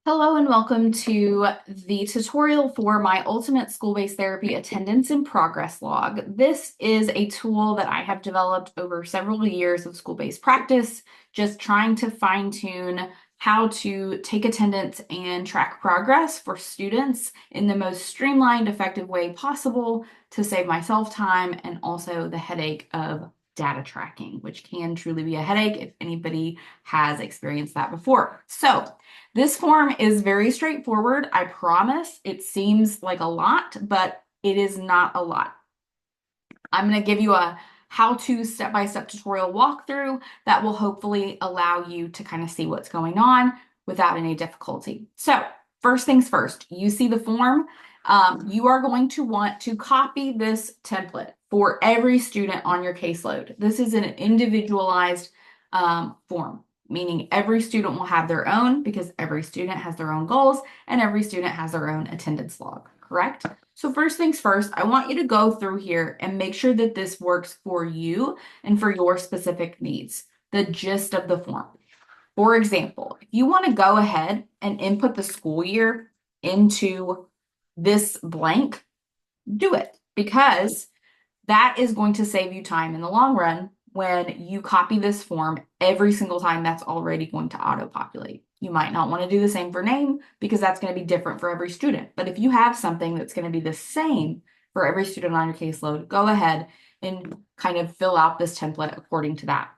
Hello and welcome to the tutorial for my Ultimate School-Based Therapy Attendance and Progress Log. This is a tool that I have developed over several years of school-based practice, just trying to fine-tune how to take attendance and track progress for students in the most streamlined, effective way possible to save myself time and also the headache of data tracking, which can truly be a headache if anybody has experienced that before. So, this form is very straightforward. I promise it seems like a lot, but it is not a lot. I'm going to give you a how-to step-by-step tutorial walkthrough that will hopefully allow you to kind of see what's going on without any difficulty. So first things first, you see the form. You are going to want to copy this template for every student on your caseload. This is an individualized form, meaning every student will have their own because every student has their own goals and every student has their own attendance log, correct? So first things first, I want you to go through here and make sure that this works for you and for your specific needs, the gist of the form. For example, if you want to go ahead and input the school year into this blank, do it because that is going to save you time in the long run when you copy this form every single time. That's already going to auto-populate. You might not want to do the same for name because that's going to be different for every student. But if you have something that's going to be the same for every student on your caseload, go ahead and kind of fill out this template according to that.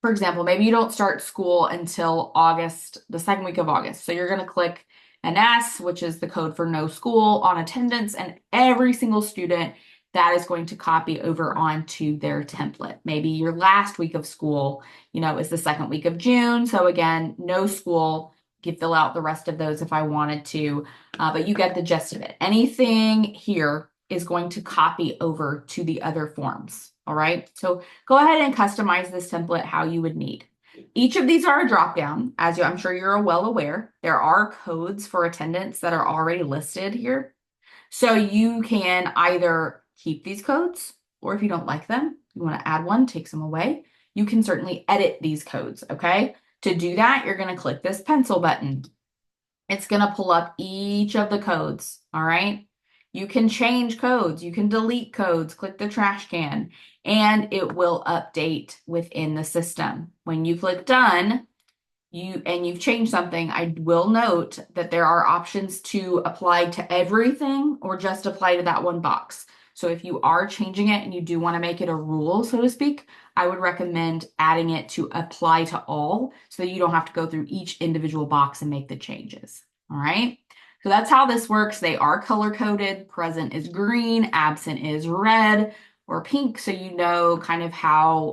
For example, maybe you don't start school until August, the second week of August. So you're going to click an S, which is the code for no school on attendance, and every single student that is going to copy over onto their template. Maybe your last week of school, is the second week of June. So again, no school. You could fill out the rest of those if I wanted to, but you get the gist of it. Anything here is going to copy over to the other forms. All right, so go ahead and customize this template how you would need. Each of these are a drop-down, as I'm sure you're well aware. There are codes for attendance that are already listed here. So you can either keep these codes, or if you don't like them, you want to add one, take some away, you can certainly edit these codes, okay? To do that, you're going to click this pencil button. It's going to pull up each of the codes, all right? You can change codes, you can delete codes, click the trash can, and it will update within the system. When you click done, you've changed something, I will note that there are options to apply to everything or just apply to that one box. So if you are changing it and you do want to make it a rule, so to speak, I would recommend adding it to apply to all so that you don't have to go through each individual box and make the changes. All right. So that's how this works. They are color coded. Present is green, absent is red or pink. So you know kind of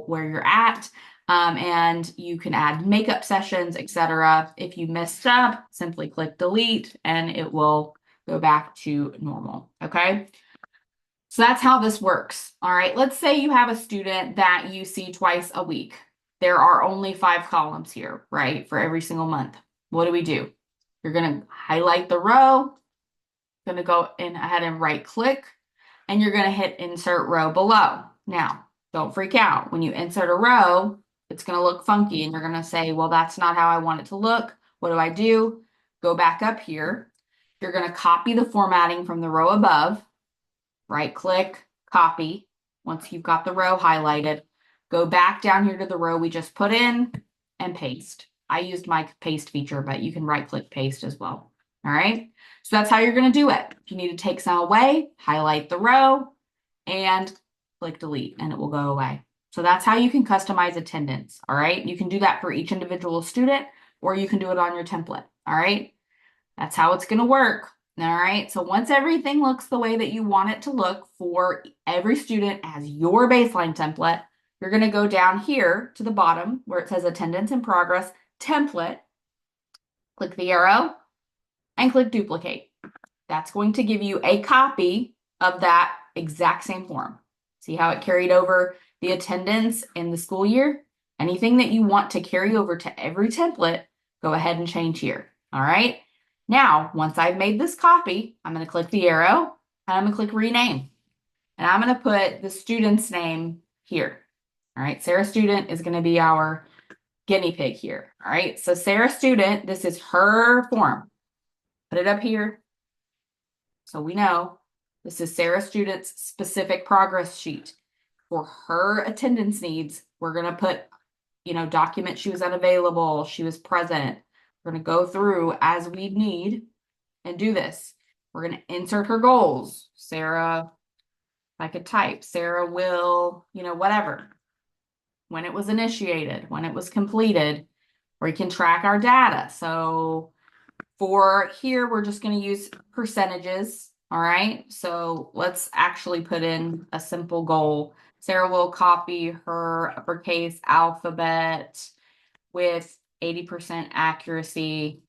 where you're at. And you can add makeup sessions, etc. If you messed up, simply click delete and it will go back to normal. Okay. So that's how this works. All right. Let's say you have a student that you see twice a week. There are only 5 columns here, right? For every single month. What do? You're going to highlight the row, going to go in ahead and right click, and you're going to hit insert row below. Now, don't freak out. When you insert a row, it's going to look funky and you're going to say, well, that's not how I want it to look. What do? Go back up here. You're going to copy the formatting from the row above, right click, copy. Once you've got the row highlighted, go back down here to the row we just put in and paste. I used my paste feature, but you can right click paste as well. All right. So that's how you're going to do it. If you need to take some away, highlight the row and click delete and it will go away. So that's how you can customize attendance. All right. You can do that for each individual student or you can do it on your template. All right. That's how it's going to work. All right. So once everything looks the way that you want it to look for every student as your baseline template, you're going to go down here to the bottom where it says attendance in progress template, click the arrow and click duplicate. That's going to give you a copy of that exact same form. See how it carried over the attendance in the school year? Anything that you want to carry over to every template, go ahead and change here. All right. Now, once I've made this copy, I'm going to click the arrow and I'm going to click rename. And I'm going to put the student's name here. All right. Sarah student is going to be our guinea pig here. All right. So Sarah student, this is her form. Put it up here. So we know this is Sarah student's specific progress sheet. For her attendance needs, we're going to put, document she was unavailable, she was present. We're going to go through as we need and do this. We're going to insert her goals. Sarah, I could type, Sarah will, whatever. When it was initiated, when it was completed, we can track our data. So for here, we're just going to use percentages. All right. So let's actually put in a simple goal. Sarah will copy her uppercase alphabet with 80% accuracy.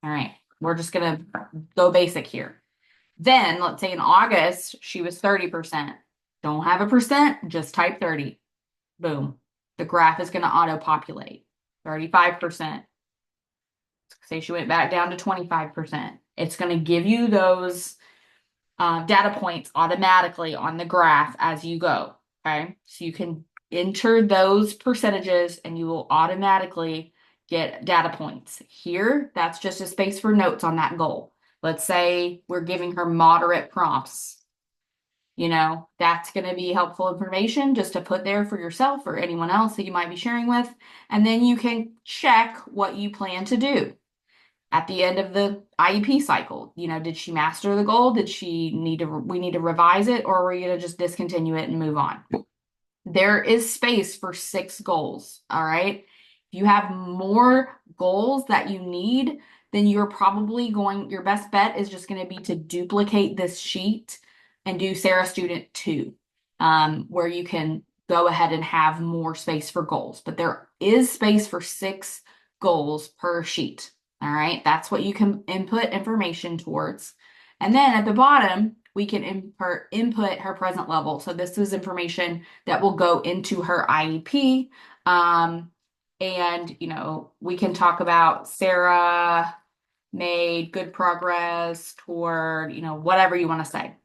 All right. We're just going to go basic here. Then let's say in August, she was 30%. Don't have a percent, just type 30. Boom. The graph is going to auto-populate. 35%. Say she went back down to 25%. It's going to give you those data points automatically on the graph as you go. Okay. So you can enter those percentages and you will automatically get data points. Here, that's just a space for notes on that goal. Let's say we're giving her moderate prompts. That's going to be helpful information just to put there for yourself or anyone else that you might be sharing with. And then you can check what you plan to do at the end of the IEP cycle. Did she master the goal? Did we need to revise it, or are we going to just discontinue it and move on? There is space for 6 goals. All right. If you have more goals that you need, then you're probably your best bet is just going to be to duplicate this sheet and do Sarah Student 2, where you can go ahead and have more space for goals. But there is space for 6 goals per sheet. All right, that's what you can input information towards. And then at the bottom, we can input her present level. So this is information that will go into her IEP. And, we can talk about Sarah made good progress toward, whatever you want to say.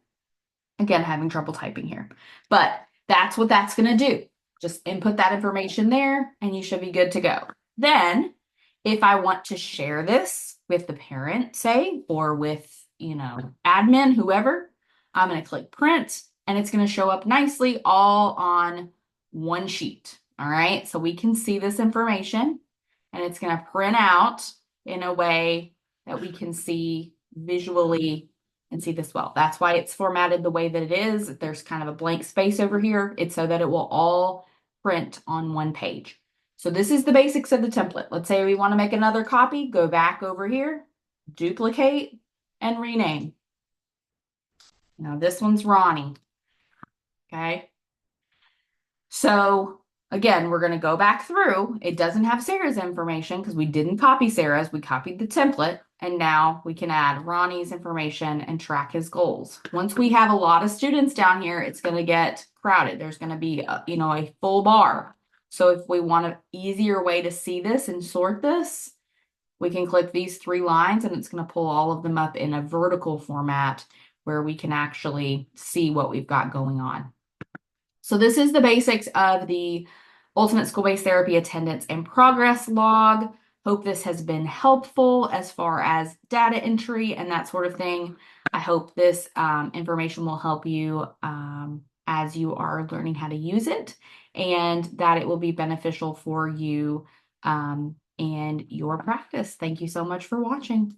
Again, having trouble typing here. But that's what that's going to do. Just input that information there and you should be good to go. Then, if I want to share this with the parent, say, or with, admin, whoever, I'm going to click print and it's going to show up nicely all on one sheet. All right. So we can see this information and it's going to print out in a way that we can see visually and see this well. That's why it's formatted the way that it is. There's kind of a blank space over here. It's so that it will all print on one page. So this is the basics of the template. Let's say we want to make another copy, go back over here, duplicate, and rename. Now this one's Ronnie. Okay. So again, we're going to go back through. It doesn't have Sarah's information because we didn't copy Sarah's. We copied the template. And now we can add Ronnie's information and track his goals. Once we have a lot of students down here, it's going to get crowded. There's going to be, a full bar. So if we want an easier way to see this and sort this, we can click these 3 lines and it's going to pull all of them up in a vertical format where we can actually see what we've got going on. So this is the basics of the Ultimate School-Based Therapy Attendance and Progress Log. Hope this has been helpful as far as data entry and that sort of thing. I hope this information will help you as you are learning how to use it, and that it will be beneficial for you and your practice. Thank you so much for watching.